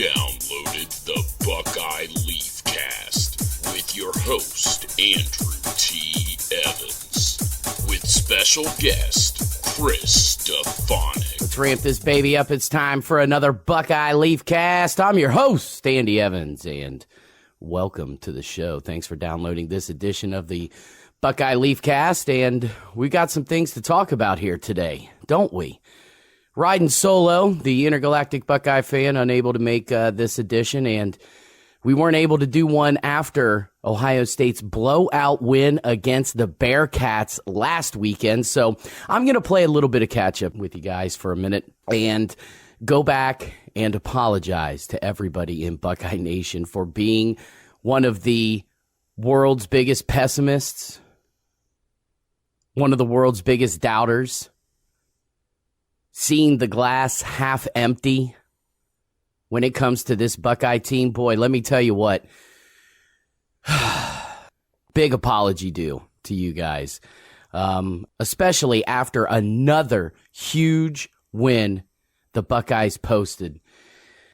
downloaded the Buckeye Leafcast with your host, Andrew T. Evans, with special guest, Chris Stefanik. Let's ramp this baby up. It's time for another Buckeye Leafcast. I'm your host, Andy Evans, and welcome to the show. Thanks for downloading this edition of the Buckeye Leafcast, and we got some things to talk about here today, don't we? Riding solo, the intergalactic Buckeye fan, unable to make this edition, and we weren't able to do one after Ohio State's blowout win against the Bearcats last weekend. So I'm going to play a little bit of catch-up with you guys for a minute and go back and apologize to everybody in Buckeye Nation for being one of the world's biggest pessimists, one of the world's biggest doubters, seeing the glass half empty when it comes to this Buckeye team. Boy, let me tell you what, big apology due to you guys, especially after another huge win the Buckeyes posted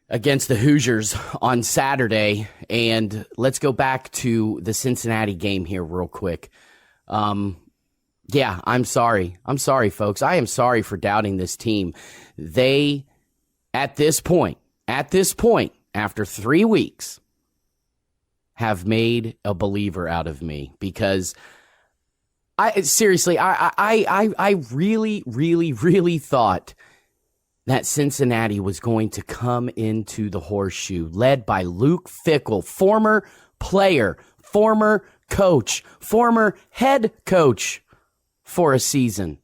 against the Hoosiers on Saturday. And let's go back to the Cincinnati game here real quick. Yeah, I'm sorry. I'm sorry, folks. I am sorry for doubting this team. They, at this point, after 3 weeks, have made a believer out of me because I really thought that Cincinnati was going to come into the horseshoe, led by Luke Fickell, former player, former coach, former head coach for a season.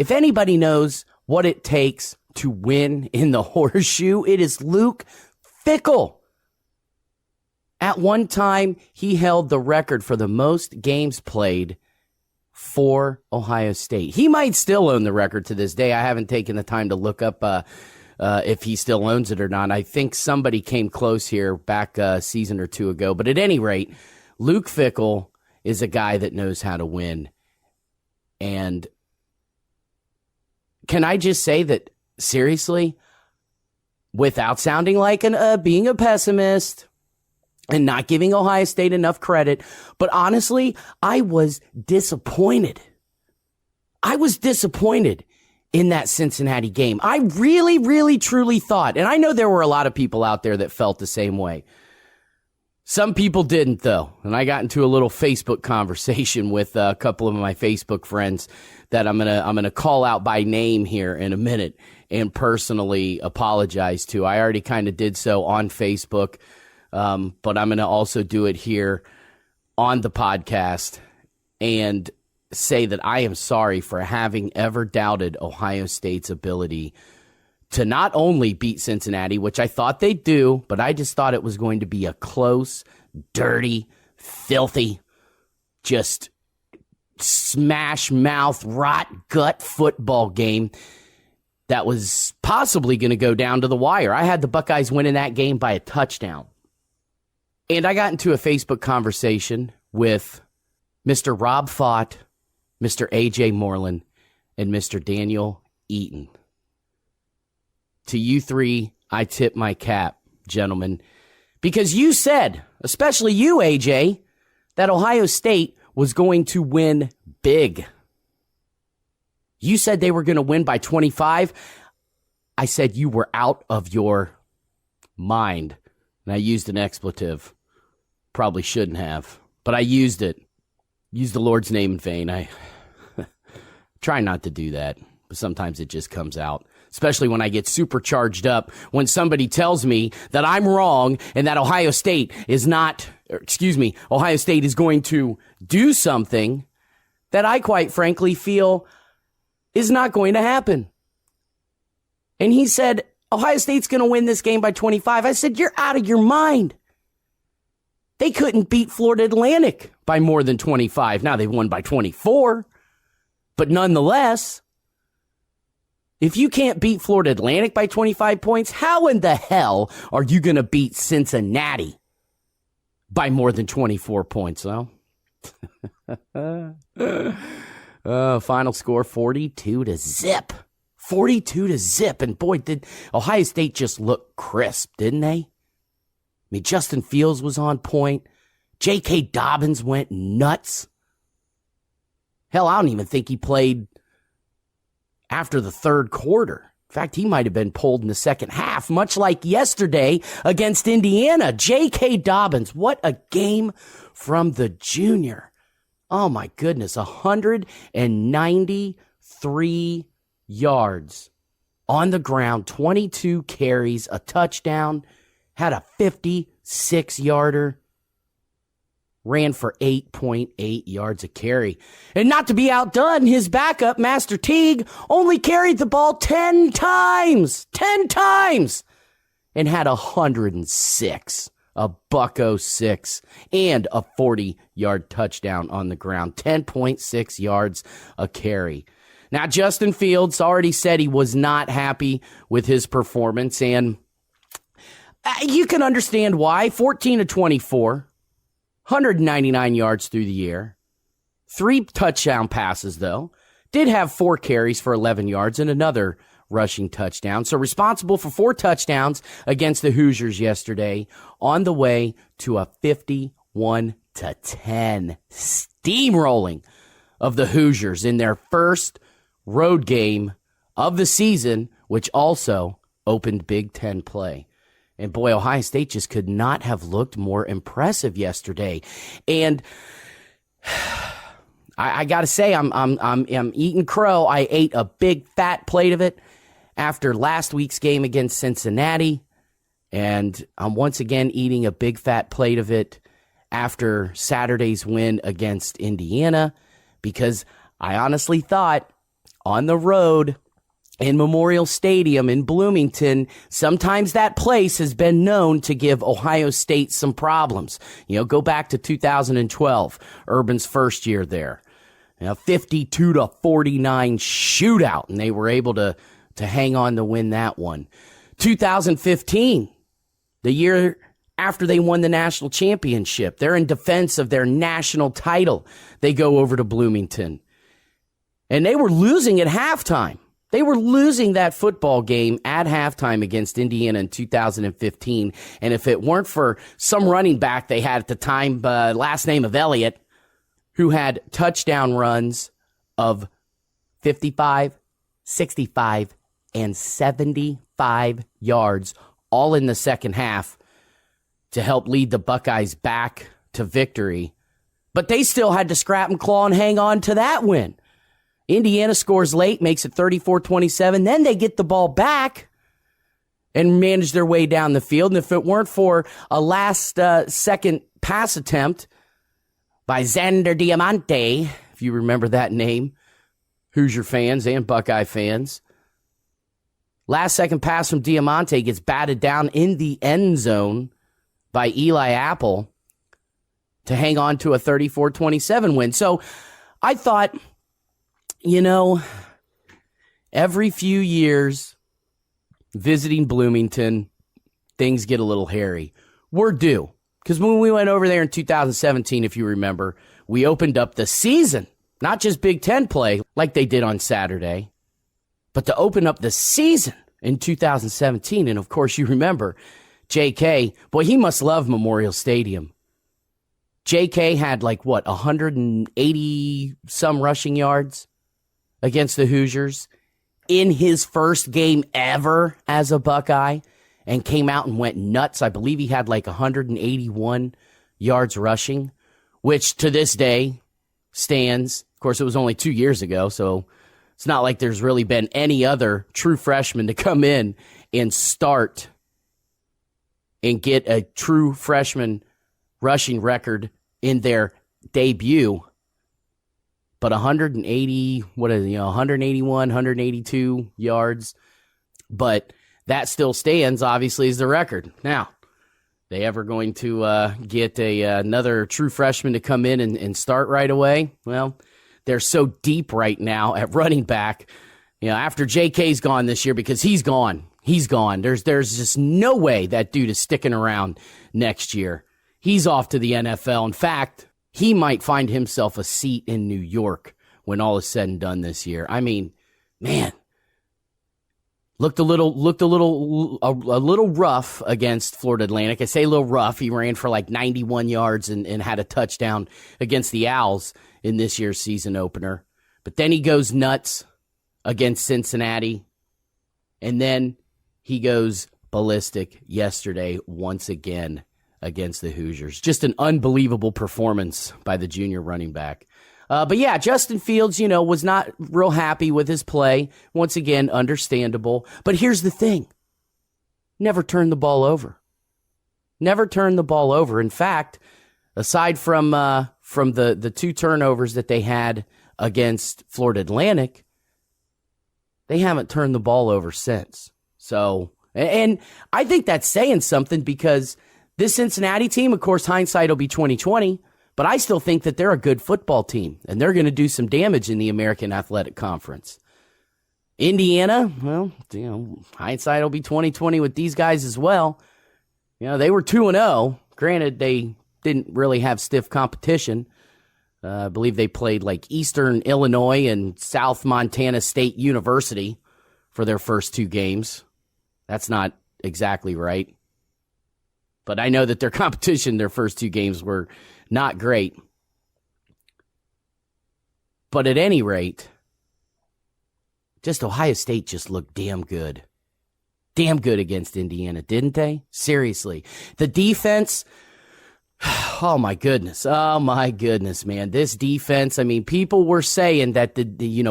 If anybody knows what it takes to win in the horseshoe, it is Luke Fickell. At one time, he held the record for the most games played for Ohio State. He might still own the record to this day. I haven't taken the time to look up if he still owns it or not. I think somebody came close here back a season or two ago. But at any rate, Luke Fickell is a guy that knows how to win. And can I just say that, seriously, without sounding like being a pessimist and not giving Ohio State enough credit, but honestly, I was disappointed. I was disappointed in that Cincinnati game. I really, truly thought, and I know there were a lot of people out there that felt the same way. Some people didn't, though, and I got into a little Facebook conversation with a couple of my Facebook friends that I'm gonna call out by name here in a minute and personally apologize to. I already kind of did so on Facebook, but I'm gonna also do it here on the podcast and say that I am sorry for having ever doubted Ohio State's ability to not only beat Cincinnati, which I thought they'd do, but I just thought it was going to be a close, dirty, filthy, just smash mouth, rot gut football game that was possibly going to go down to the wire. I had the Buckeyes winning that game by a touchdown. And I got into a Facebook conversation with Mr. Rob Fott, Mr. A.J. Moreland, and Mr. Daniel Eaton. To you three, I tip my cap, gentlemen, because you said, especially you, AJ, that Ohio State was going to win big. You said they were going to win by 25. I said you were out of your mind. And I used an expletive. Probably shouldn't have, but I used it. Used the Lord's name in vain. I try not to do that, but sometimes it just comes out. Especially when I get super charged up when somebody tells me that I'm wrong and that Ohio State is going to do something that I quite frankly feel is not going to happen. And he said, Ohio State's going to win this game by 25. I said, you're out of your mind. They couldn't beat Florida Atlantic by more than 25. Now they've won by 24, but nonetheless, if you can't beat Florida Atlantic by 25 points, how in the hell are you going to beat Cincinnati by more than 24 points? Well, final score 42-0. 42-0. And boy, did Ohio State just look crisp, didn't they? I mean, Justin Fields was on point. J.K. Dobbins went nuts. Hell, I don't even think he played after the third quarter. In fact, he might have been pulled in the second half, much like yesterday against Indiana. J.K. Dobbins, what a game from the junior. Oh, my goodness, 193 yards on the ground, 22 carries, a touchdown, had a 56-yarder. Ran for 8.8 yards a carry. And not to be outdone, his backup, Master Teague, only carried the ball 10 times. 10 times! And had 106. A buck-06. And a 40-yard touchdown on the ground. 10.6 yards a carry. Now, Justin Fields already said he was not happy with his performance. And you can understand why. 14-24. 199 yards through the air. 3 touchdown passes, though. Did have 4 carries for 11 yards and another rushing touchdown. So responsible for 4 touchdowns against the Hoosiers yesterday, on the way to a 51-10 steamrolling of the Hoosiers in their first road game of the season, which also opened Big Ten play. And boy, Ohio State just could not have looked more impressive yesterday. And I got to say, I'm eating crow. I ate a big fat plate of it after last week's game against Cincinnati, and I'm once again eating a big fat plate of it after Saturday's win against Indiana, because I honestly thought on the road in Memorial Stadium in Bloomington, sometimes that place has been known to give Ohio State some problems. You know, go back to 2012, Urban's first year there. 52-49 shootout, and they were able to hang on to win that one. 2015, the year after they won the national championship, they're in defense of their national title. They go over to Bloomington, and they were losing at halftime. They were losing that football game at halftime against Indiana in 2015. And if it weren't for some running back they had at the time, last name of Elliott, who had touchdown runs of 55, 65, and 75 yards, all in the second half, to help lead the Buckeyes back to victory. But they still had to scrap and claw and hang on to that win. Indiana scores late, makes it 34-27. Then they get the ball back and manage their way down the field. And if it weren't for a last-second pass attempt by Xander Diamante, if you remember that name, Hoosier fans and Buckeye fans, last-second pass from Diamante gets batted down in the end zone by Eli Apple to hang on to a 34-27 win. So I thought, you know, every few years, visiting Bloomington, things get a little hairy. We're due. Because when we went over there in 2017, if you remember, we opened up the season, not just Big Ten play like they did on Saturday, but to open up the season in 2017. And of course, you remember, JK, boy, he must love Memorial Stadium. JK had 180 some rushing yards against the Hoosiers in his first game ever as a Buckeye, and came out and went nuts. I believe he had 181 yards rushing, which to this day stands. Of course, it was only 2 years ago, so it's not like there's really been any other true freshman to come in and start and get a true freshman rushing record in their debut. But 181, 182 yards. But that still stands, obviously, as the record. Now, they ever going to get another true freshman to come in and start right away? Well, they're so deep right now at running back. You know, after JK's gone this year, because he's gone. He's gone. There's just no way that dude is sticking around next year. He's off to the NFL. In fact, he might find himself a seat in New York when all is said and done this year. I mean, man, Looked a little rough against Florida Atlantic. I say a little rough. He ran for like 91 yards and had a touchdown against the Owls in this year's season opener. But then he goes nuts against Cincinnati. And then he goes ballistic yesterday once again against the Hoosiers. Just an unbelievable performance by the junior running back. But yeah, Justin Fields, was not real happy with his play. Once again, understandable. But here's the thing. Never turned the ball over. Never turned the ball over. In fact, aside from the 2 turnovers that they had against Florida Atlantic, they haven't turned the ball over since. So, and I think that's saying something because this Cincinnati team, of course, hindsight will be 2020. But I still think that they're a good football team, and they're going to do some damage in the American Athletic Conference. Indiana, well, hindsight will be 2020 with these guys as well. They were 2-0. Granted, they didn't really have stiff competition. I believe they played like Eastern Illinois and South Montana State University for their first 2 games. That's not exactly right. But I know that their competition, their first 2 games were not great. But at any rate, just Ohio State just looked damn good. Damn good against Indiana, didn't they? Seriously. The defense, oh my goodness, man. This defense, people were saying that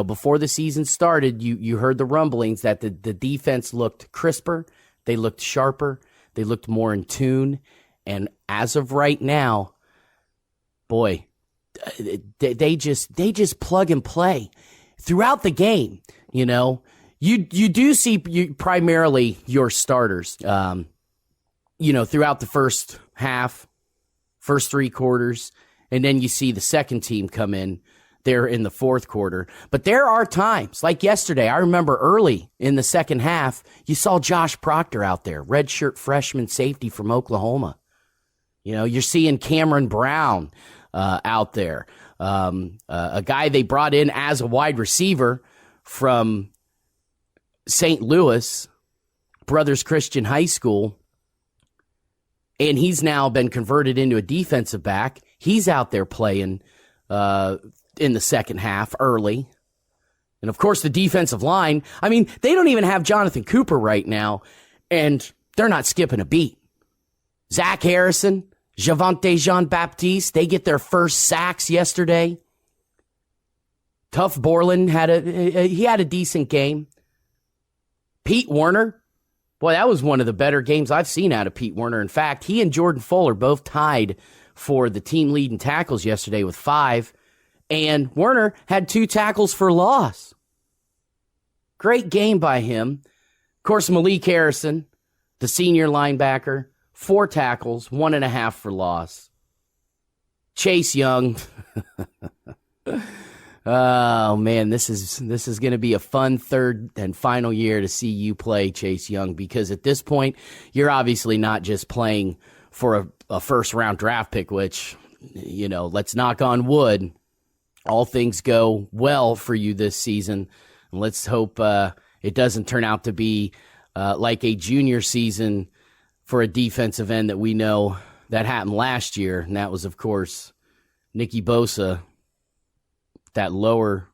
before the season started, you heard the rumblings that the defense looked crisper, they looked sharper, they looked more in tune. And as of right now, boy, they just plug and play throughout the game. You do see primarily your starters, throughout the first half, first 3 quarters, and then you see the second team come in there in the fourth quarter. But there are times, like yesterday, I remember early in the second half, you saw Josh Proctor out there, redshirt freshman safety from Oklahoma. You're seeing Cameron Brown out there, a guy they brought in as a wide receiver from St. Louis, Brothers Christian High School, and he's now been converted into a defensive back. He's out there playing in the second half early. And, of course, the defensive line, they don't even have Jonathan Cooper right now, and they're not skipping a beat. Zach Harrison, Javonte Jean-Baptiste, they get their first sacks yesterday. Tuff Borland had a decent game. Pete Werner, boy, that was one of the better games I've seen out of Pete Werner. In fact, he and Jordan Fuller both tied for the team lead in tackles yesterday with 5. And Werner had 2 tackles for loss. Great game by him. Of course, Malik Harrison, the senior linebacker, 4 tackles, 1.5 for loss. Chase Young. Oh, man, this is going to be a fun third and final year to see you play, Chase Young, because at this point, you're obviously not just playing for a first-round draft pick, which, let's knock on wood. All things go well for you this season. Let's hope it doesn't turn out to be like a junior season for a defensive end that we know that happened last year, and that was, of course, Nicky Bosa, that lower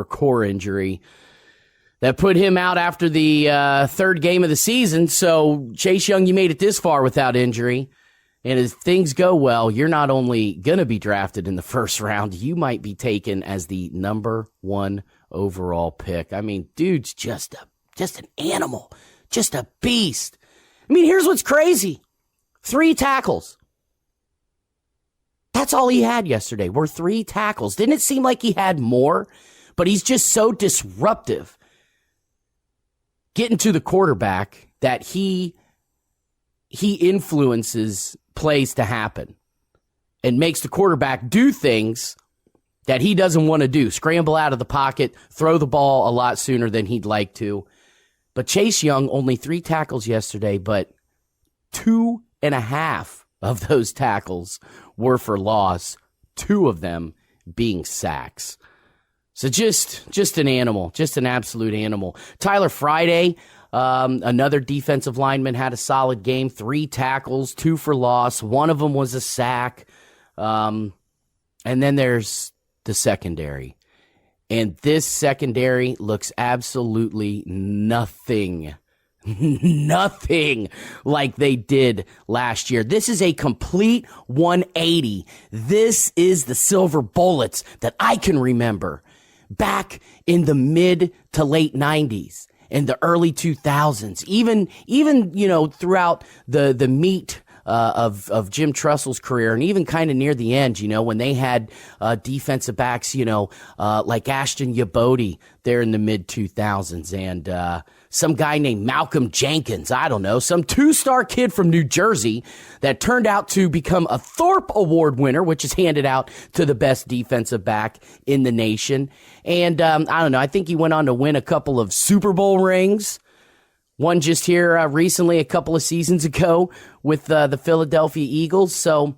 core injury that put him out after the third game of the season. So, Chase Young, you made it this far without injury. And as things go well, you're not only going to be drafted in the first round, you might be taken as the number 1 overall pick. Dude's just an animal, just a beast. Here's what's crazy. 3 tackles. That's all he had yesterday, were 3 tackles. Didn't it seem like he had more? But he's just so disruptive getting to the quarterback that he influences plays to happen and makes the quarterback do things that he doesn't want to do. Scramble out of the pocket, throw the ball a lot sooner than he'd like to. But Chase Young, only 3 tackles yesterday, but 2.5 of those tackles were for loss, 2 of them being sacks. So just an animal, just an absolute animal. Tyler Friday, another defensive lineman, had a solid game. 3 tackles, 2 for loss. One of them was a sack. And then there's the secondary. And this secondary looks absolutely nothing like they did last year. This is a complete 180. This is the silver bullets that I can remember back in the mid to late 90s and the early 2000s, even throughout the meat of Jim Trustle's career, and even kind of near the end, when they had defensive backs, like Ashton Yabodi there in the mid 2000s, and some guy named Malcolm Jenkins, I don't know, some 2-star kid from New Jersey that turned out to become a Thorpe Award winner, which is handed out to the best defensive back in the nation. And I don't know, I think he went on to win a couple of Super Bowl rings. One just here recently, a couple of seasons ago, with the Philadelphia Eagles. So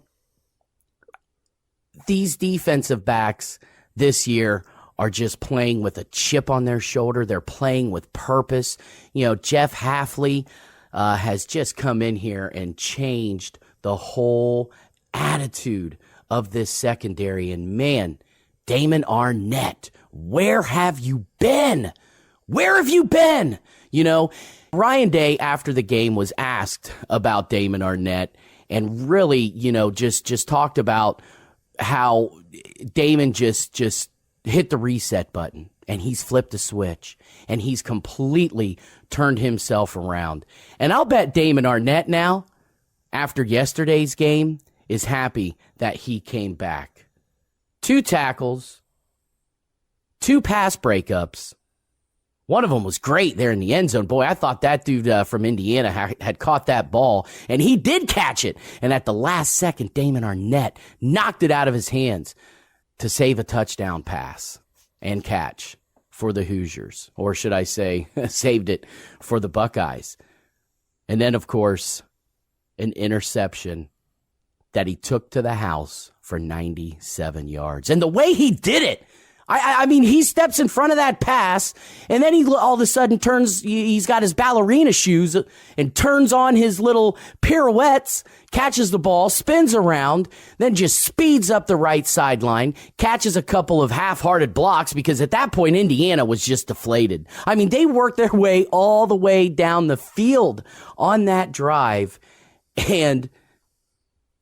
these defensive backs this year are just playing with a chip on their shoulder. They're playing with purpose. Jeff Hafley has just come in here and changed the whole attitude of this secondary. And man, Damon Arnette, where have you been? Where have you been? Ryan Day, after the game, was asked about Damon Arnette and really, just talked about how Damon just hit the reset button and he's flipped the switch and he's completely turned himself around. And I'll bet Damon Arnette now, after yesterday's game, is happy that he came back. 2 tackles, 2 pass breakups. One of them was great there in the end zone. Boy, I thought that dude from Indiana had caught that ball, and he did catch it. And at the last second, Damon Arnette knocked it out of his hands to save a touchdown pass and catch for the Hoosiers. Or should I say, saved it for the Buckeyes. And then, of course, an interception that he took to the house for 97 yards. And the way he did it, I mean, he steps in front of that pass, and then he all of a sudden he's got his ballerina shoes and turns on his little pirouettes, catches the ball, spins around, then just speeds up the right sideline, catches a couple of half-hearted blocks because at that point, Indiana was just deflated. I mean, they worked their way all the way down the field on that drive, and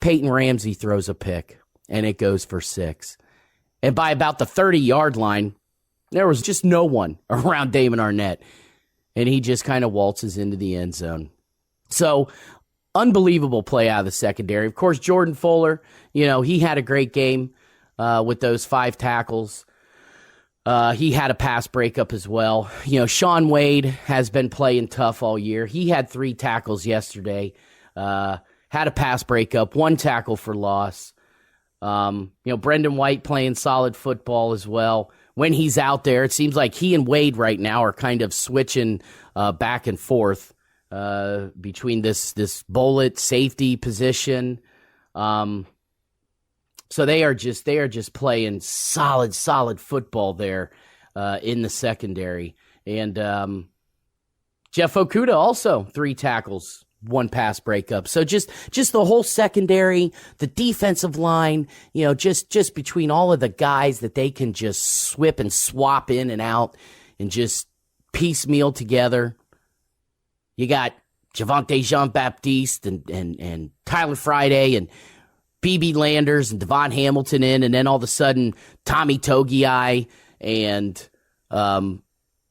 Peyton Ramsey throws a pick, and it goes for 6. And by about the 30-yard line, there was just no one around Damon Arnette. And he just kind of waltzes into the end zone. So, unbelievable play out of the secondary. Of course, Jordan Fuller, he had a great game with those 5 tackles. He had a pass breakup as well. Sean Wade has been playing tough all year. He had 3 tackles yesterday. Had a pass breakup, 1 tackle for loss. Brendan White playing solid football as well. When he's out there, it seems like he and Wade right now are kind of switching back and forth between this bullet safety position. So they are just playing solid football there in the secondary. And Jeff Okudah also 3 tackles, 1 pass breakup. So just the whole secondary, the defensive line, just between all of the guys that they can just swip and swap in and out and just piecemeal together. You got Javonte Jean-Baptiste and Tyler Friday and B.B. Landers and Devon Hamilton in, and then all of a sudden Tommy Togiai and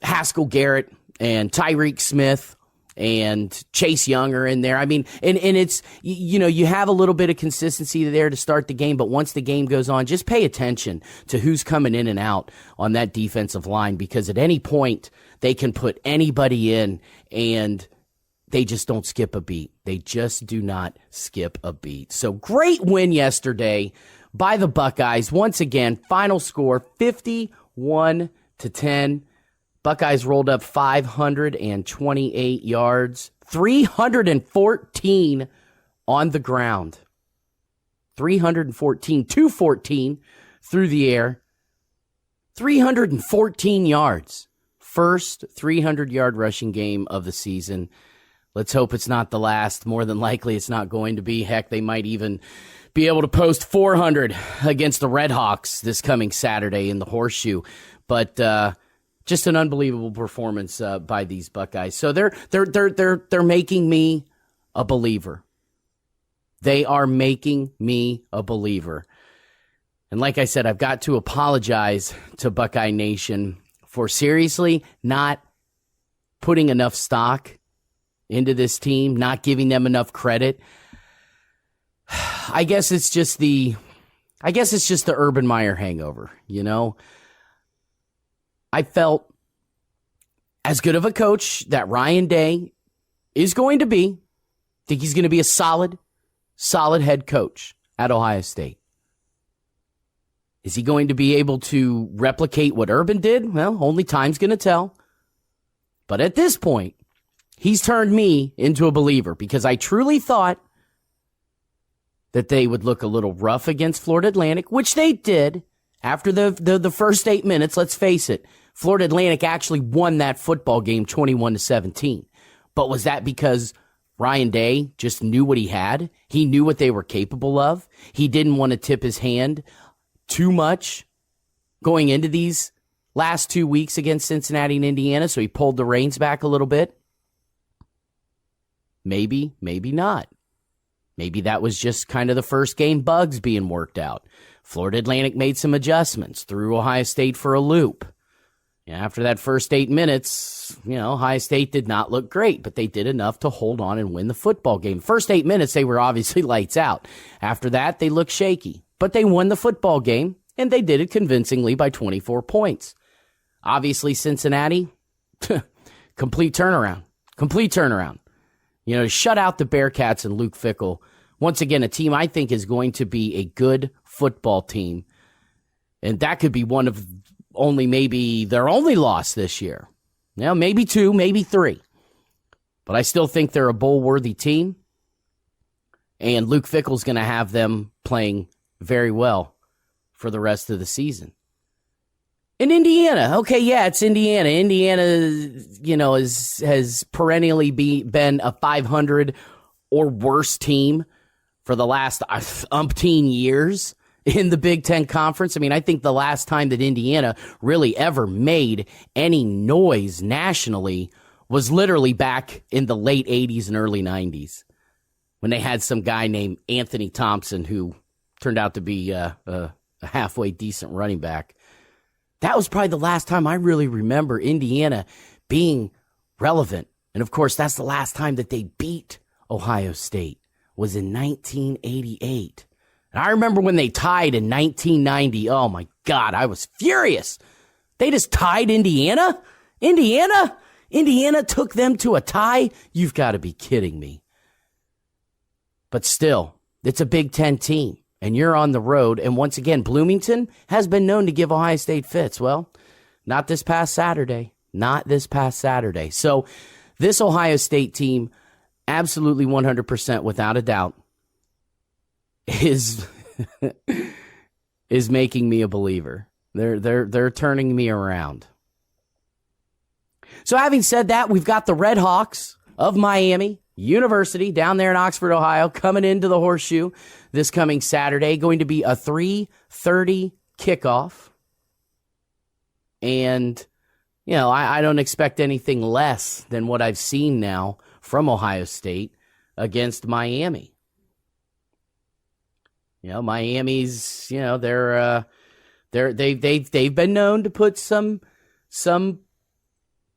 Haskell Garrett and Tyreek Smith and Chase Young are in there. I mean, and it's, you have a little bit of consistency there to start the game, but once the game goes on, just pay attention to who's coming in and out on that defensive line, because at any point they can put anybody in and they just don't skip a beat. They just do not skip a beat. So great win yesterday by the Buckeyes. Once again, final score 51-10. Buckeyes rolled up 528 yards, 314 on the ground. 214 through the air, 314 yards. First 300-yard rushing game of the season. Let's hope it's not the last. More than likely, it's not going to be. Heck, they might even be able to post 400 against the Red Hawks this coming Saturday in the Horseshoe. But just an unbelievable performance by these Buckeyes. So they're making me a believer. They are making me a believer. And like I said, I've got to apologize to Buckeye Nation for seriously not putting enough stock into this team, not giving them enough credit. I guess it's just the Urban Meyer hangover, you know? I felt as good of a coach that Ryan Day is going to be. I think he's going to be a solid head coach at Ohio State. Is he going to be able to replicate what Urban did? Well, only time's going to tell. But at this point, he's turned me into a believer because I truly thought that they would look a little rough against Florida Atlantic, which they did after the first 8 minutes. Let's face it, Florida Atlantic actually won that football game 21-17. But was that because Ryan Day just knew what he had? He knew what they were capable of. He didn't want to tip his hand too much going into these last 2 weeks against Cincinnati and Indiana, so he pulled the reins back a little bit. Maybe, maybe not. Maybe that was just kind of the first game bugs being worked out. Florida Atlantic made some adjustments, threw Ohio State for a loop. After that first 8 minutes, Ohio State did not look great, but they did enough to hold on and win the football game. First 8 minutes, they were obviously lights out. After that, they looked shaky, but they won the football game, and they did it convincingly by 24 points. Obviously, Cincinnati, complete turnaround. To shut out the Bearcats and Luke Fickell. Once again, a team I think is going to be a good football team. And that could be one of only maybe their only loss this year. Maybe 2, maybe 3. But I still think they're a bowl-worthy team. And Luke Fickell's going to have them playing very well for the rest of the season. In Indiana, okay, yeah, it's Indiana. Indiana, has perennially been a 500 or worse team for the last umpteen years in the Big Ten Conference. I mean, I think the last time that Indiana really ever made any noise nationally was literally back in the late 80s and early 90s when they had some guy named Anthony Thompson who turned out to be a halfway decent running back. That was probably the last time I really remember Indiana being relevant. And, of course, that's the last time that they beat Ohio State was in 1988. And I remember when they tied in 1990. Oh, my God, I was furious. They just tied Indiana? Indiana took them to a tie? You've got to be kidding me. But still, it's a Big Ten team. And you're on the road, and once again, Bloomington has been known to give Ohio State fits. Well, not this past Saturday. So this Ohio State team, absolutely 100% without a doubt, is making me a believer. They're turning me around. So having said that, we've got the Red Hawks of Miami University down there in Oxford, Ohio, coming into the Horseshoe this coming Saturday. Going to be a 3:30 kickoff. And, I don't expect anything less than what I've seen now from Ohio State against Miami. Miami's, they've been known to put some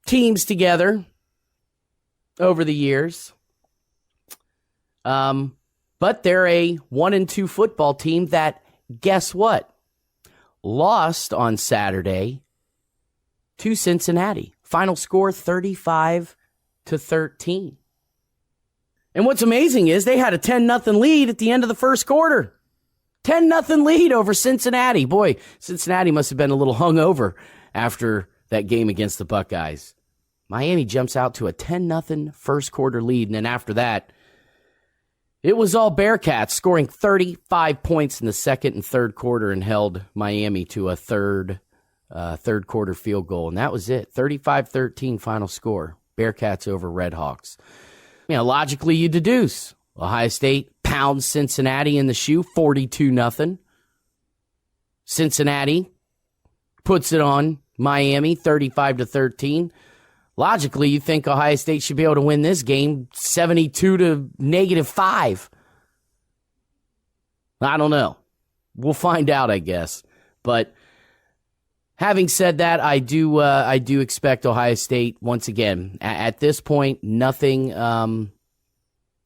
teams together over the years. But they're a 1-2 football team that, guess what? Lost on Saturday to Cincinnati. Final score 35-13. And what's amazing is they had a 10-0 lead at the end of the first quarter. 10-0 lead over Cincinnati. Boy, Cincinnati must have been a little hungover after that game against the Buckeyes. Miami jumps out to a 10-0 first quarter lead, and then after that, it was all Bearcats scoring 35 points in the second and third quarter and held Miami to a third quarter field goal, and that was it. 35-13 final score. Bearcats over Redhawks. Logically you deduce Ohio State pounds Cincinnati in the shoe, 42-0. Cincinnati puts it on Miami, 35-13. Logically, you think Ohio State should be able to win this game 72-5. I don't know. We'll find out, I guess. But having said that, I do expect Ohio State once again. At this point, nothing.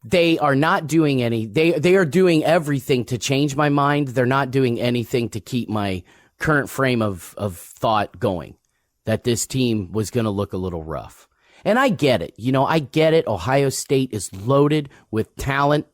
They are not doing any. They are doing everything to change my mind. They're not doing anything to keep my current frame of thought going. That this team was going to look a little rough. And I get it. I get it. Ohio State is loaded with talent.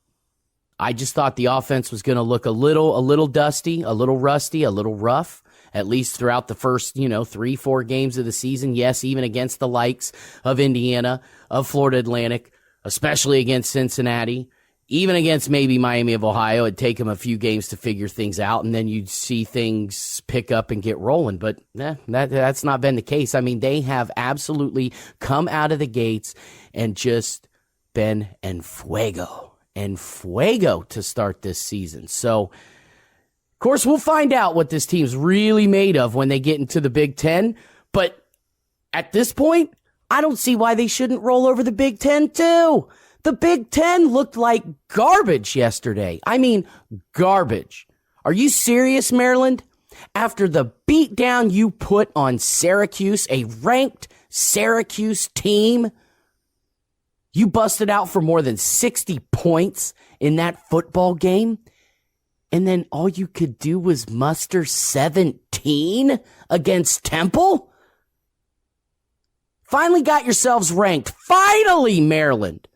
I just thought the offense was going to look a little dusty, a little rusty, a little rough, at least throughout the first, 3-4 games of the season. Yes, even against the likes of Indiana, of Florida Atlantic, especially against Cincinnati. Even against maybe Miami of Ohio, it'd take them a few games to figure things out, and then you'd see things pick up and get rolling. But that's not been the case. I mean, they have absolutely come out of the gates and just been en fuego to start this season. So, of course, we'll find out what this team's really made of when they get into the Big Ten. But at this point, I don't see why they shouldn't roll over the Big Ten, too. The Big Ten looked like garbage yesterday. I mean, garbage. Are you serious, Maryland? After the beatdown you put on Syracuse, a ranked Syracuse team, you busted out for more than 60 points in that football game, and then all you could do was muster 17 against Temple? Finally got yourselves ranked. Finally, Maryland.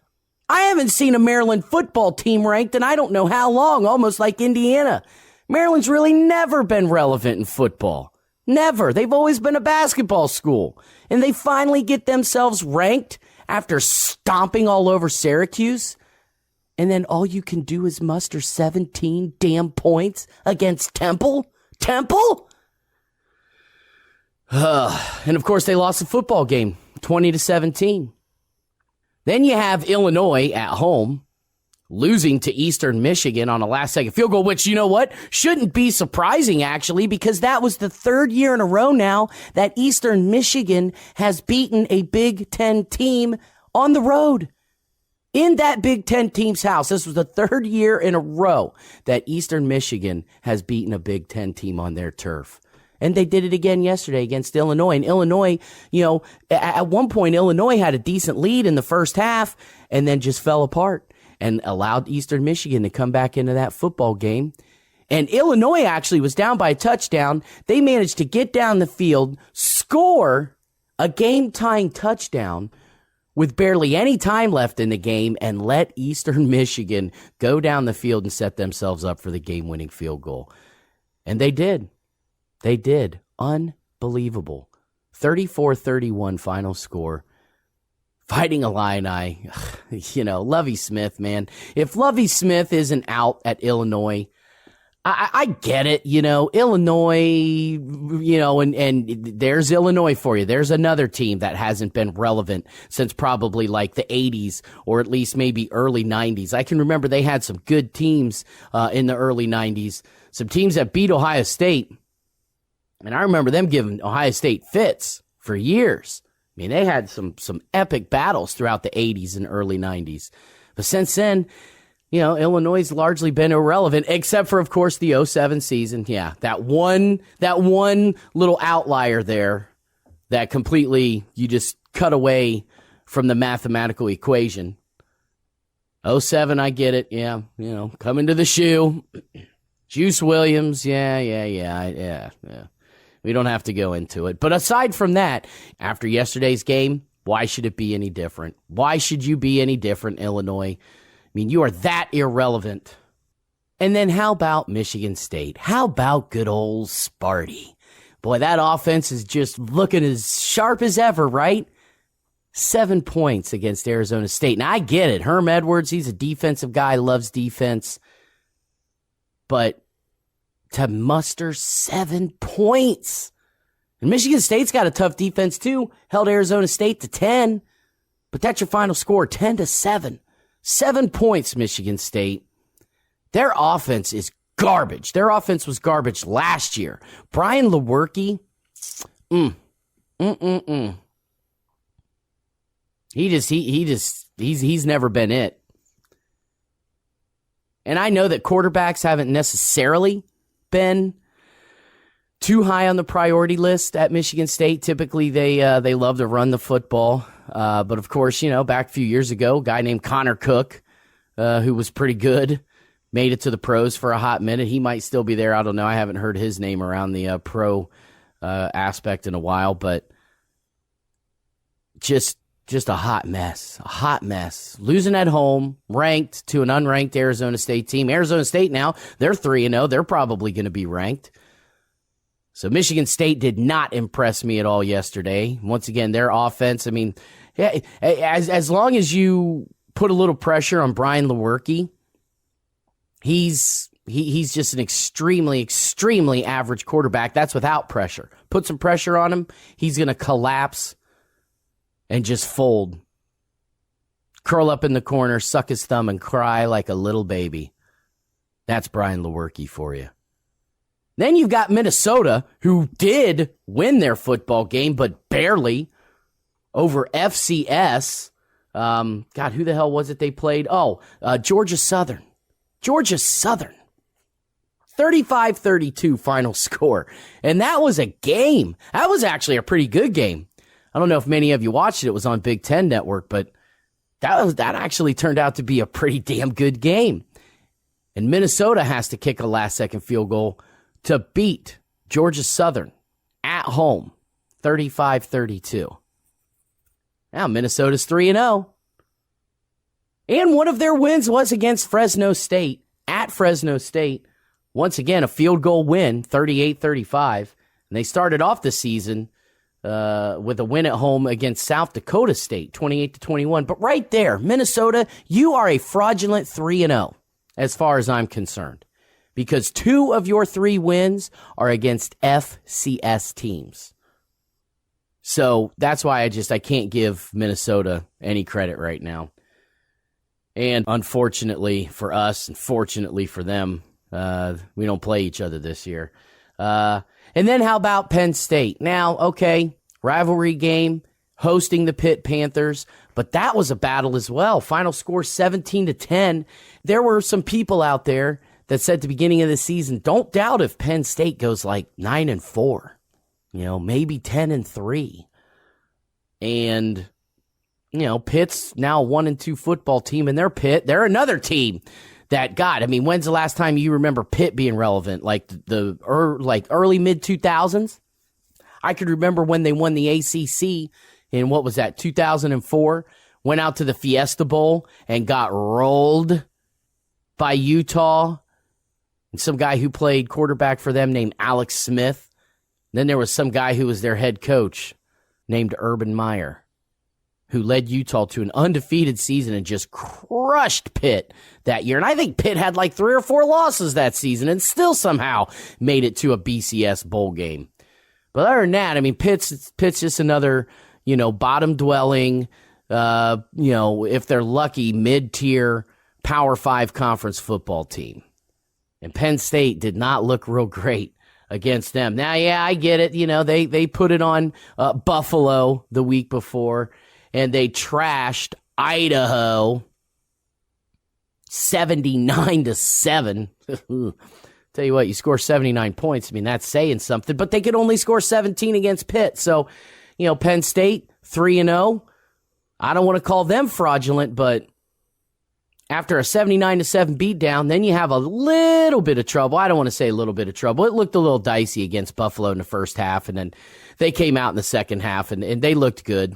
I haven't seen a Maryland football team ranked in I don't know how long, almost like Indiana. Maryland's really never been relevant in football. Never. They've always been a basketball school. And they finally get themselves ranked after stomping all over Syracuse. And then all you can do is muster 17 damn points against Temple? Temple? And of course they lost the football game, 20-17. Then you have Illinois at home, losing to Eastern Michigan on a last-second field goal, which, you know what, shouldn't be surprising, actually, because that was the third year in a row now that Eastern Michigan has beaten a Big Ten team on the road. In that Big Ten team's house, this was the third year in a row that Eastern Michigan has beaten a Big Ten team on their turf. And they did it again yesterday against Illinois. And Illinois, at one point, Illinois had a decent lead in the first half and then just fell apart and allowed Eastern Michigan to come back into that football game. And Illinois actually was down by a touchdown. They managed to get down the field, score a game-tying touchdown with barely any time left in the game, and let Eastern Michigan go down the field and set themselves up for the game-winning field goal. And they did. They did. Unbelievable. 34-31 final score. Fighting Illini. Lovie Smith, man. If Lovie Smith isn't out at Illinois, I get it. Illinois, and there's Illinois for you. There's another team that hasn't been relevant since probably like the 80s or at least maybe early 90s. I can remember they had some good teams in the early 90s. Some teams that beat Ohio State. And I remember them giving Ohio State fits for years. I mean, they had some epic battles throughout the 80s and early 90s. But since then, Illinois has largely been irrelevant, except for, of course, the 07 season. Yeah, that one little outlier there that completely you just cut away from the mathematical equation. 07, I get it. Yeah, coming to the shoe. Juice Williams. Yeah. We don't have to go into it. But aside from that, after yesterday's game, why should it be any different? Why should you be any different, Illinois? I mean, you are that irrelevant. And then how about Michigan State? How about good old Sparty? Boy, that offense is just looking as sharp as ever, right? 7 points against Arizona State. Now, I get it. Herm Edwards, he's a defensive guy, loves defense. But to muster 7 points And Michigan State's got a tough defense too. Held Arizona State to 10. But that's your final score, 10-7. 7 points, Michigan State. Their offense is garbage. Their offense was garbage last year. Brian Lewerke, He's never been it. And I know that quarterbacks haven't necessarily been too high on the priority list at Michigan State. Typically, they love to run the football. But of course, back a few years ago, a guy named Connor Cook, who was pretty good, made it to the pros for a hot minute. He might still be there. I don't know. I haven't heard his name around the pro aspect in a while, but just a hot mess. Losing at home, ranked to an unranked Arizona State team. Arizona State now, they're 3-0. They're probably going to be ranked. So Michigan State did not impress me at all yesterday. Once again, their offense, as long as you put a little pressure on Brian Lewerke, he's just an extremely, extremely average quarterback. That's without pressure. Put some pressure on him, he's going to collapse and just fold. Curl up in the corner, suck his thumb, and cry like a little baby. That's Brian Lewerke for you. Then you've got Minnesota, who did win their football game, but barely, over FCS. God, who the hell was it they played? Georgia Southern. 35-32 final score. And that was a game. That was actually a pretty good game. I don't know if many of you watched it. It was on Big Ten Network, but that actually turned out to be a pretty damn good game. And Minnesota has to kick a last-second field goal to beat Georgia Southern at home, 35-32. Now Minnesota's 3-0. And one of their wins was against Fresno State, at Fresno State. Once again, a field goal win, 38-35. And they started off the season with a win at home against South Dakota State, 28-21. But right there, Minnesota, you are a fraudulent 3-0 as far as I'm concerned. Because 2 of your 3 wins are against FCS teams. So that's why I can't give Minnesota any credit right now. And unfortunately for us, and fortunately for them, we don't play each other this year. And then how about Penn State? Now, okay, rivalry game, hosting the Pitt Panthers, but that was a battle as well. Final score 17-10. There were some people out there that said at the beginning of the season, don't doubt if Penn State goes like 9-4, maybe 10-3. And, Pitt's now a 1-2 football team, and they're another team that, when's the last time you remember Pitt being relevant? Like early mid-2000s? I could remember when they won the ACC in, 2004, went out to the Fiesta Bowl and got rolled by Utah. And some guy who played quarterback for them named Alex Smith. Then there was some guy who was their head coach named Urban Meyer, who led Utah to an undefeated season and just crushed Pitt that year. And I think Pitt had like 3 or 4 losses that season and still somehow made it to a BCS bowl game. But other than that, Pitt's just another, bottom dwelling, if they're lucky, mid-tier Power 5 conference football team. And Penn State did not look real great against them. Now, yeah, I get it. They put it on Buffalo the week before, and they trashed Idaho 79-7. Tell you what, you score 79 points. That's saying something. But they could only score 17 against Pitt. So, Penn State 3-0. I don't want to call them fraudulent, but after a 79-7 beatdown, then you have a little bit of trouble. I don't want to say a little bit of trouble. It looked a little dicey against Buffalo in the first half, and then they came out in the second half, and they looked good.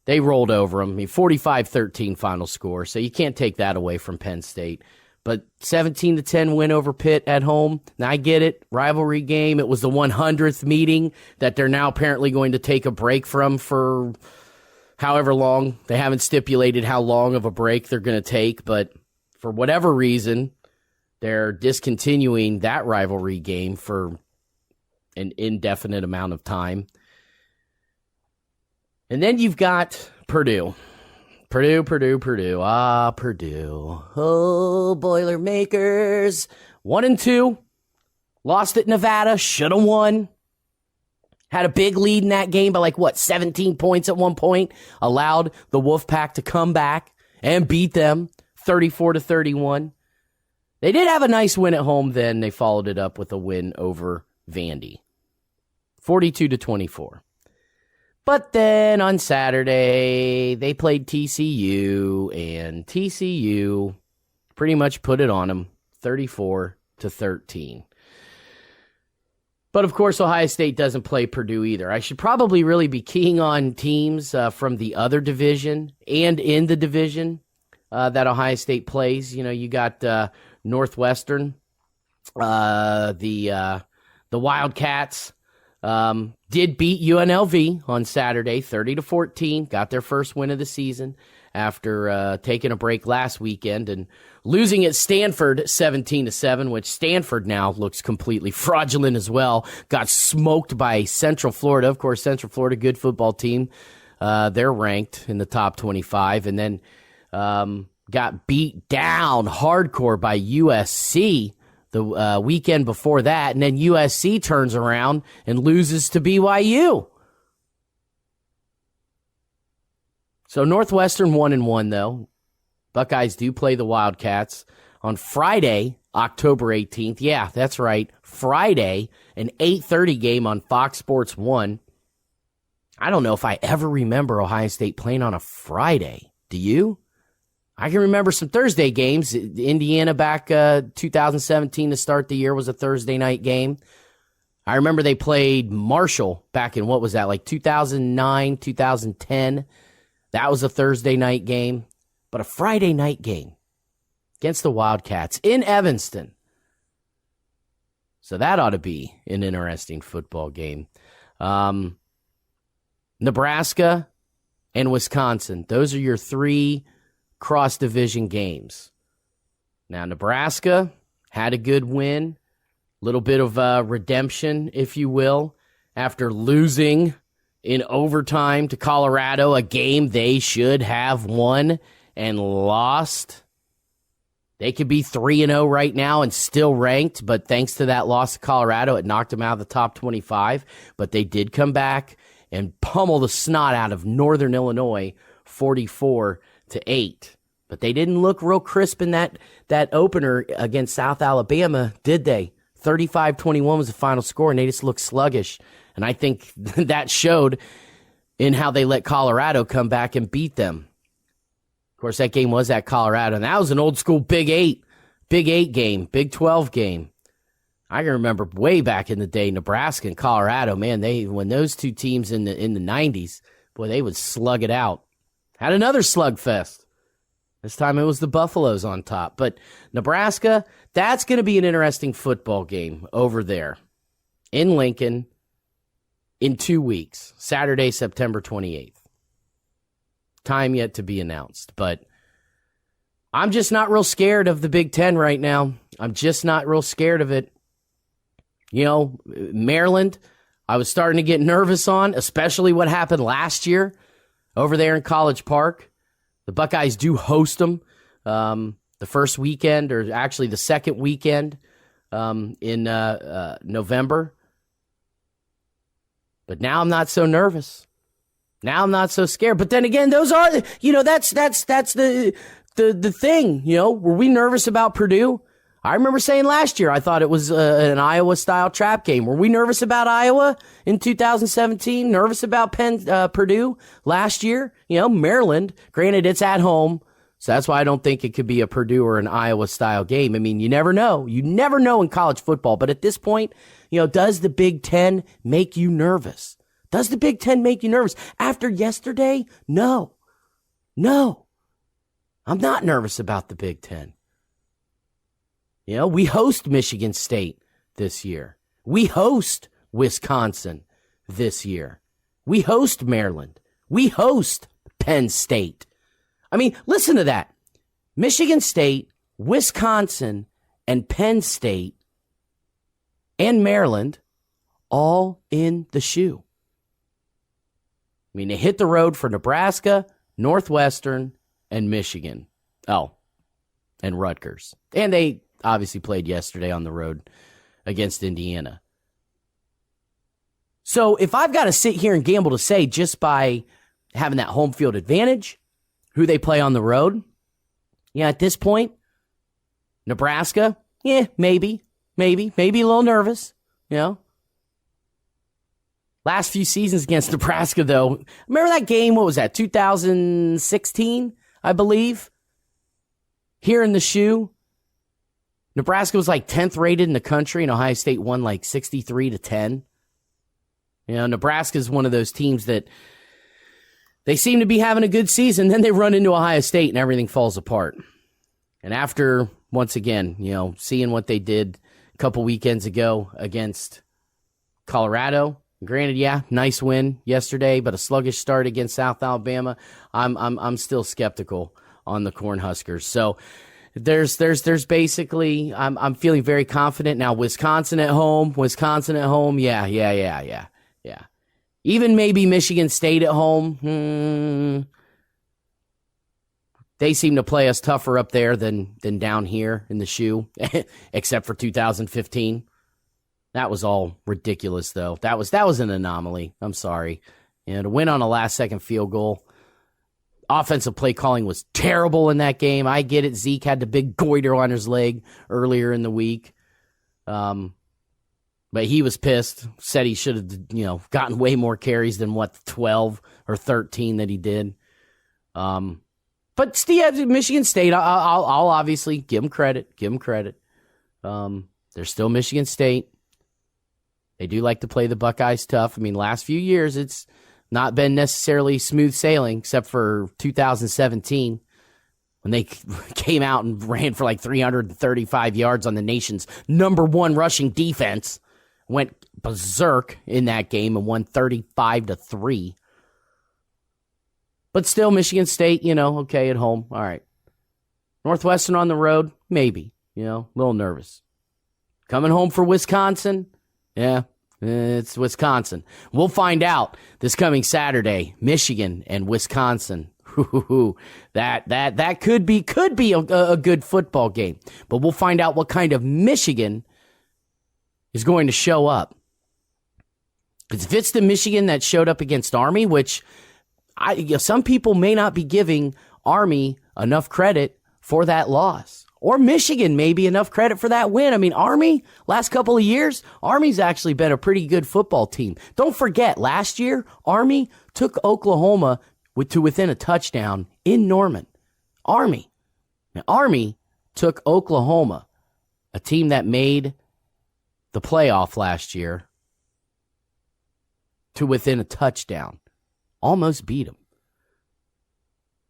They rolled over them. 45-13 final score, so you can't take that away from Penn State. But 17-10 win over Pitt at home. Now, I get it. Rivalry game. It was the 100th meeting that they're now apparently going to take a break from for however long. They haven't stipulated how long of a break they're going to take, but for whatever reason, they're discontinuing that rivalry game for an indefinite amount of time. And then you've got Purdue. Purdue. Purdue. Oh, Boilermakers. 1-2. Lost at Nevada. Should have won. Had a big lead in that game by 17 points at one point. Allowed the Wolfpack to come back and beat them 34-31. They did have a nice win at home then. They followed it up with a win over Vandy. 42-24. But then on Saturday, they played TCU, and TCU pretty much put it on them, 34-13. But of course, Ohio State doesn't play Purdue either. I should probably really be keying on teams from the other division and in the division that Ohio State plays. You know, you got Northwestern, the Wildcats. Did beat UNLV on Saturday, 30-14. Got their first win of the season after taking a break last weekend and losing at Stanford 17-7, which Stanford now looks completely fraudulent as well. Got smoked by Central Florida. Of course, Central Florida, good football team. They're ranked in the top 25, and then got beat down hardcore by USC the weekend before that, and then USC turns around and loses to BYU. So Northwestern 1-1 though. Buckeyes do play the Wildcats on Friday, October 18th. Yeah, that's right. Friday, an 8:30 game on Fox Sports 1. I don't know if I ever remember Ohio State playing on a Friday. Do you? I can remember some Thursday games. Indiana back 2017 to start the year was a Thursday night game. I remember they played Marshall back in, 2009, 2010. That was a Thursday night game. But a Friday night game against the Wildcats in Evanston. So that ought to be an interesting football game. Nebraska and Wisconsin. Those are your three cross-division games. Now, Nebraska had a good win, little bit of redemption, if you will, after losing in overtime to Colorado, a game they should have won and lost. They could be 3-0 right now and still ranked, but thanks to that loss to Colorado, it knocked them out of the top 25. But they did come back and pummel the snot out of Northern Illinois 44-8. But they didn't look real crisp in that opener against South Alabama, did they? 35-21 was the final score, and they just looked sluggish. And I think that showed in how they let Colorado come back and beat them. Of course, that game was at Colorado, and that was an old-school Big 8 game, Big 12 game. I can remember way back in the day, Nebraska and Colorado, man, when those two teams in the 90s, boy, they would slug it out. Had another slugfest. This time it was the Buffaloes on top. But Nebraska, that's going to be an interesting football game over there in Lincoln in 2 weeks, Saturday, September 28th. Time yet to be announced. But I'm just not real scared of the Big Ten right now. I'm just not real scared of it. You know, Maryland, I was starting to get nervous on, especially what happened last year over there in College Park. The Buckeyes do host them the first weekend, or actually the second weekend in November. But now I'm not so nervous. Now I'm not so scared. But then again, those are, that's the thing. Were we nervous about Purdue? I remember saying last year I thought it was an Iowa-style trap game. Were we nervous about Iowa in 2017? Nervous about Purdue last year? Maryland, granted, it's at home, so that's why I don't think it could be a Purdue or an Iowa-style game. I mean, you never know. You never know in college football. But at this point, does the Big Ten make you nervous? Does the Big Ten make you nervous? After yesterday? No. I'm not nervous about the Big Ten. We host Michigan State this year. We host Wisconsin this year. We host Maryland. We host Penn State. I mean, listen to that. Michigan State, Wisconsin, and Penn State and Maryland all in the shoe. I mean, they hit the road for Nebraska, Northwestern, and Michigan. Oh, and Rutgers. And they obviously played yesterday on the road against Indiana. So if I've got to sit here and gamble to say just by having that home field advantage, who they play on the road, yeah, at this point, Nebraska, yeah, maybe a little nervous, you know. Last few seasons against Nebraska, though, remember that game, what was that, 2016, I believe? Here in the shoe, Nebraska was like 10th rated in the country, and Ohio State won like 63-10. You know, Nebraska is one of those teams that they seem to be having a good season, then they run into Ohio State and everything falls apart. And after, once again, you know, seeing what they did a couple weekends ago against Colorado, granted, yeah, nice win yesterday, but a sluggish start against South Alabama, I'm still skeptical on the Cornhuskers. So there's basically, I'm feeling very confident now. Wisconsin at home, yeah. Even maybe Michigan State at home. They seem to play us tougher up there than down here in the shoe, except for 2015. That was all ridiculous, though. That was an anomaly. I'm sorry. You know, to win on a last-second field goal. Offensive play calling was terrible in that game. I get it. Zeke had the big goiter on his leg earlier in the week. But he was pissed, said he should have, you know, gotten way more carries than, 12 or 13 that he did. But Steve, Michigan State, I'll obviously give him credit. They're still Michigan State. They do like to play the Buckeyes tough. I mean, last few years, it's not been necessarily smooth sailing, except for 2017, when they came out and ran for like 335 yards on the nation's #1 rushing defense. Went berserk in that game and won 35-3. But still, Michigan State, you know, okay, at home. All right. Northwestern on the road, maybe, you know, a little nervous. Coming home for Wisconsin, yeah, it's Wisconsin. We'll find out this coming Saturday, Michigan and Wisconsin. That could be a good football game. But we'll find out what kind of Michigan is going to show up. Because if it's the Michigan that showed up against Army, which some people may not be giving Army enough credit for that loss. Or Michigan maybe enough credit for that win. I mean, Army, last couple of years, Army's actually been a pretty good football team. Don't forget, last year, Army took Oklahoma to within a touchdown in Norman. Army took Oklahoma, a team that made the playoff last year, to within a touchdown. Almost beat them.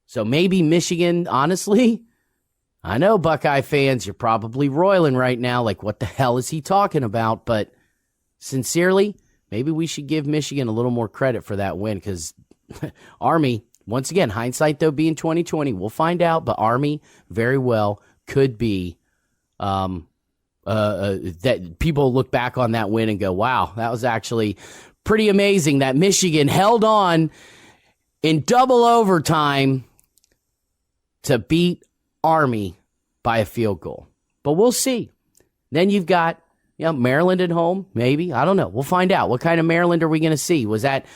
So maybe Michigan, honestly, I know Buckeye fans, you're probably roiling right now, like what the hell is he talking about? But sincerely, maybe we should give Michigan a little more credit for that win, because Army, once again, hindsight though being 2020, we'll find out, but Army very well could be that people look back on that win and go, wow, that was actually pretty amazing that Michigan held on in double overtime to beat Army by a field goal. But we'll see. Then you've got, you know, Maryland at home, maybe. I don't know. We'll find out. What kind of Maryland are we going to see? Was that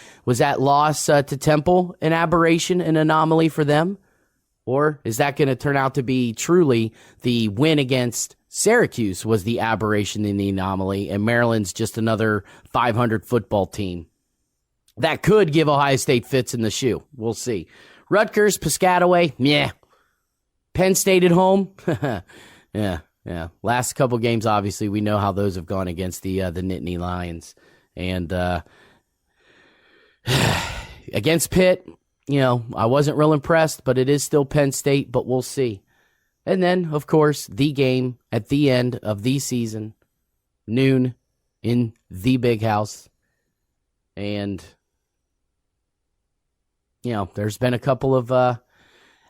loss to Temple an aberration, an anomaly for them? Or is that going to turn out to be truly the win against Syracuse was the aberration in the anomaly, and Maryland's just another 500 football team that could give Ohio State fits in the shoe? We'll see. Rutgers, Piscataway, yeah. Penn State at home, yeah. Last couple games, obviously, we know how those have gone against the Nittany Lions, and against Pitt, you know, I wasn't real impressed, but it is still Penn State. But we'll see. And then, of course, the game at the end of the season, noon in the Big House. And, you know, there's been a couple of,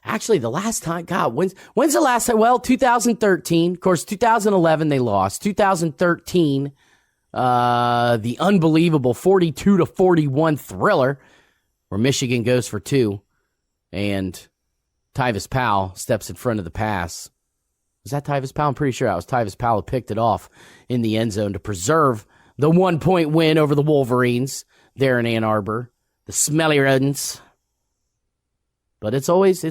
actually the last time, God, when's the last time? Well, 2013. Of course, 2011 they lost. 2013, the unbelievable 42-41 thriller where Michigan goes for 2, and Tyvis Powell steps in front of the pass. Was that Tyvis Powell? I'm pretty sure that was Tyvis Powell who picked it off in the end zone to preserve the 1-point win over the Wolverines there in Ann Arbor. The smelly rodents. But it's always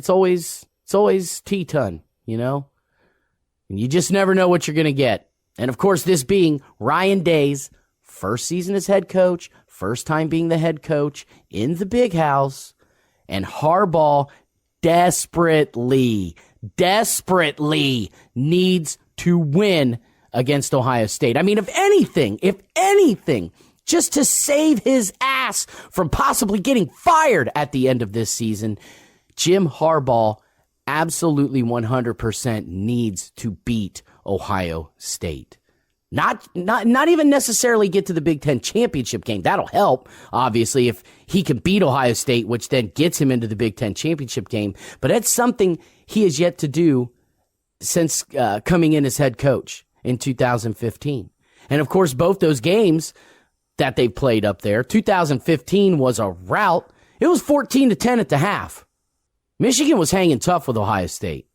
T-ton, you know? And you just never know what you're going to get. And, of course, this being Ryan Day's first season as head coach, first time being the head coach in the big house, and Harbaugh desperately needs to win against Ohio State. I mean, if anything, just to save his ass from possibly getting fired at the end of this season, Jim Harbaugh absolutely 100% needs to beat Ohio State. Not even necessarily get to the Big Ten championship game. That'll help, obviously, if he can beat Ohio State, which then gets him into the Big Ten championship game. But that's something he has yet to do since coming in as head coach in 2015. And, of course, both those games that they played up there, 2015 was a rout. It was 14-10 at the half. Michigan was hanging tough with Ohio State.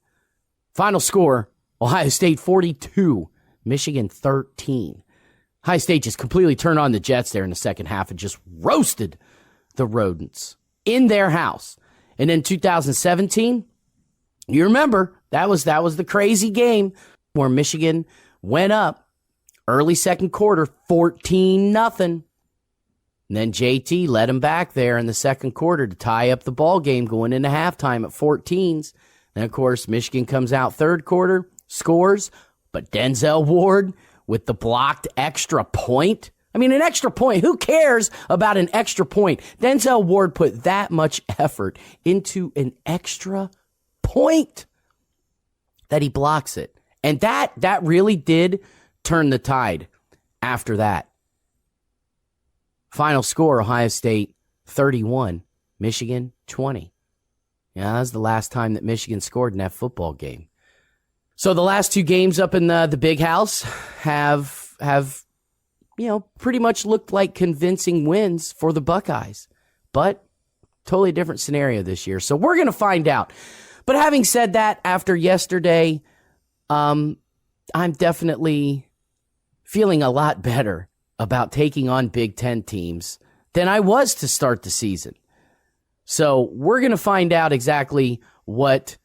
Final score, Ohio State 42, Michigan 13. Ohio State just completely turned on the Jets there in the second half and just roasted the rodents in their house. And then 2017, you remember, that was the crazy game where Michigan went up early second quarter, 14-0. And then JT led him back there in the second quarter to tie up the ball game going into halftime at 14s. And, of course, Michigan comes out third quarter, scores, but Denzel Ward with the blocked extra point. I mean, an extra point. Who cares about an extra point? Denzel Ward put that much effort into an extra point that he blocks it. And that really did turn the tide after that. Final score, Ohio State 31, Michigan 20. Yeah, that was the last time that Michigan scored in that football game. So the last two games up in the big house have pretty much looked like convincing wins for the Buckeyes. But totally different scenario this year. So we're going to find out. But having said that, after yesterday, I'm definitely feeling a lot better about taking on Big Ten teams than I was to start the season. So we're going to find out exactly what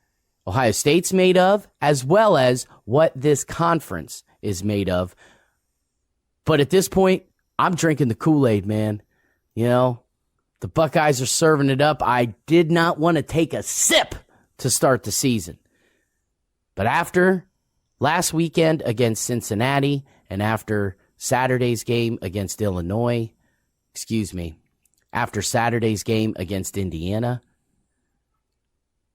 Ohio State's made of, as well as what this conference is made of. But at this point, I'm drinking the Kool-Aid, man. You know, the Buckeyes are serving it up. I did not want to take a sip to start the season. But after last weekend against Cincinnati and after Saturday's game against Illinois, after Saturday's game against Indiana,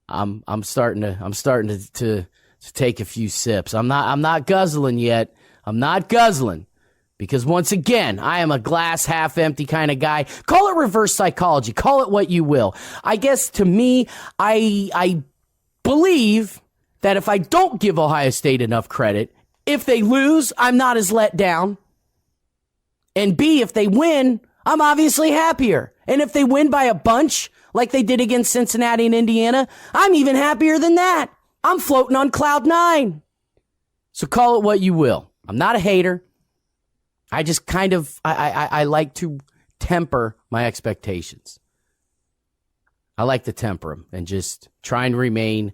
I'm starting to take a few sips. I'm not guzzling yet. I'm not guzzling because once again, I am a glass half empty kind of guy. Call it reverse psychology. Call it what you will. I guess to me, I believe that if I don't give Ohio State enough credit, if they lose, I'm not as let down. And B, if they win, I'm obviously happier. And if they win by a bunch, like they did against Cincinnati and Indiana, I'm even happier than that. I'm floating on cloud 9. So call it what you will. I'm not a hater. I just I like to temper my expectations. I like to temper them and just try and remain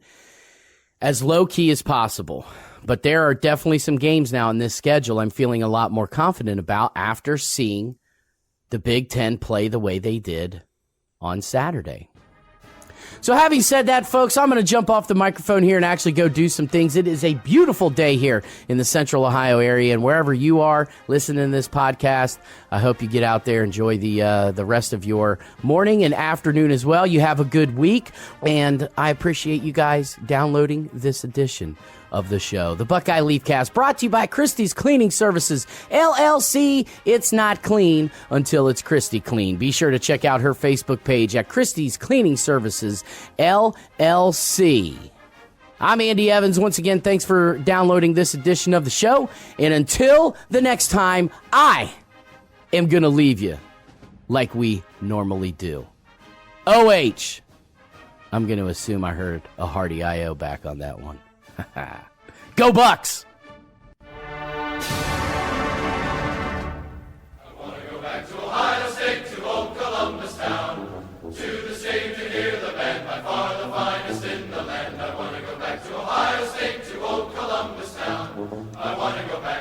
as low-key as possible. But there are definitely some games now in this schedule I'm feeling a lot more confident about after seeing the Big Ten play the way they did on Saturday. So having said that, folks, I'm going to jump off the microphone here and actually go do some things. It is a beautiful day here in the Central Ohio area, and wherever you are listening to this podcast, I hope you get out there, enjoy the rest of your morning and afternoon as well. You have a good week, and I appreciate you guys downloading this edition of the show. The Buckeye Leafcast, brought to you by Christie's Cleaning Services, LLC. It's not clean until it's Christie clean. Be sure to check out her Facebook page at Christie's Cleaning Services, LLC. I'm Andy Evans. Once again, thanks for downloading this edition of the show. And until the next time, I am going to leave you like we normally do. OH. I'm going to assume I heard a hearty IO back on that one. Go Bucks! Ohio State, to old Columbus town, to the stadium to hear the band, by far the finest in the land. I want to go back to Ohio State, to old Columbus town. I want to go back.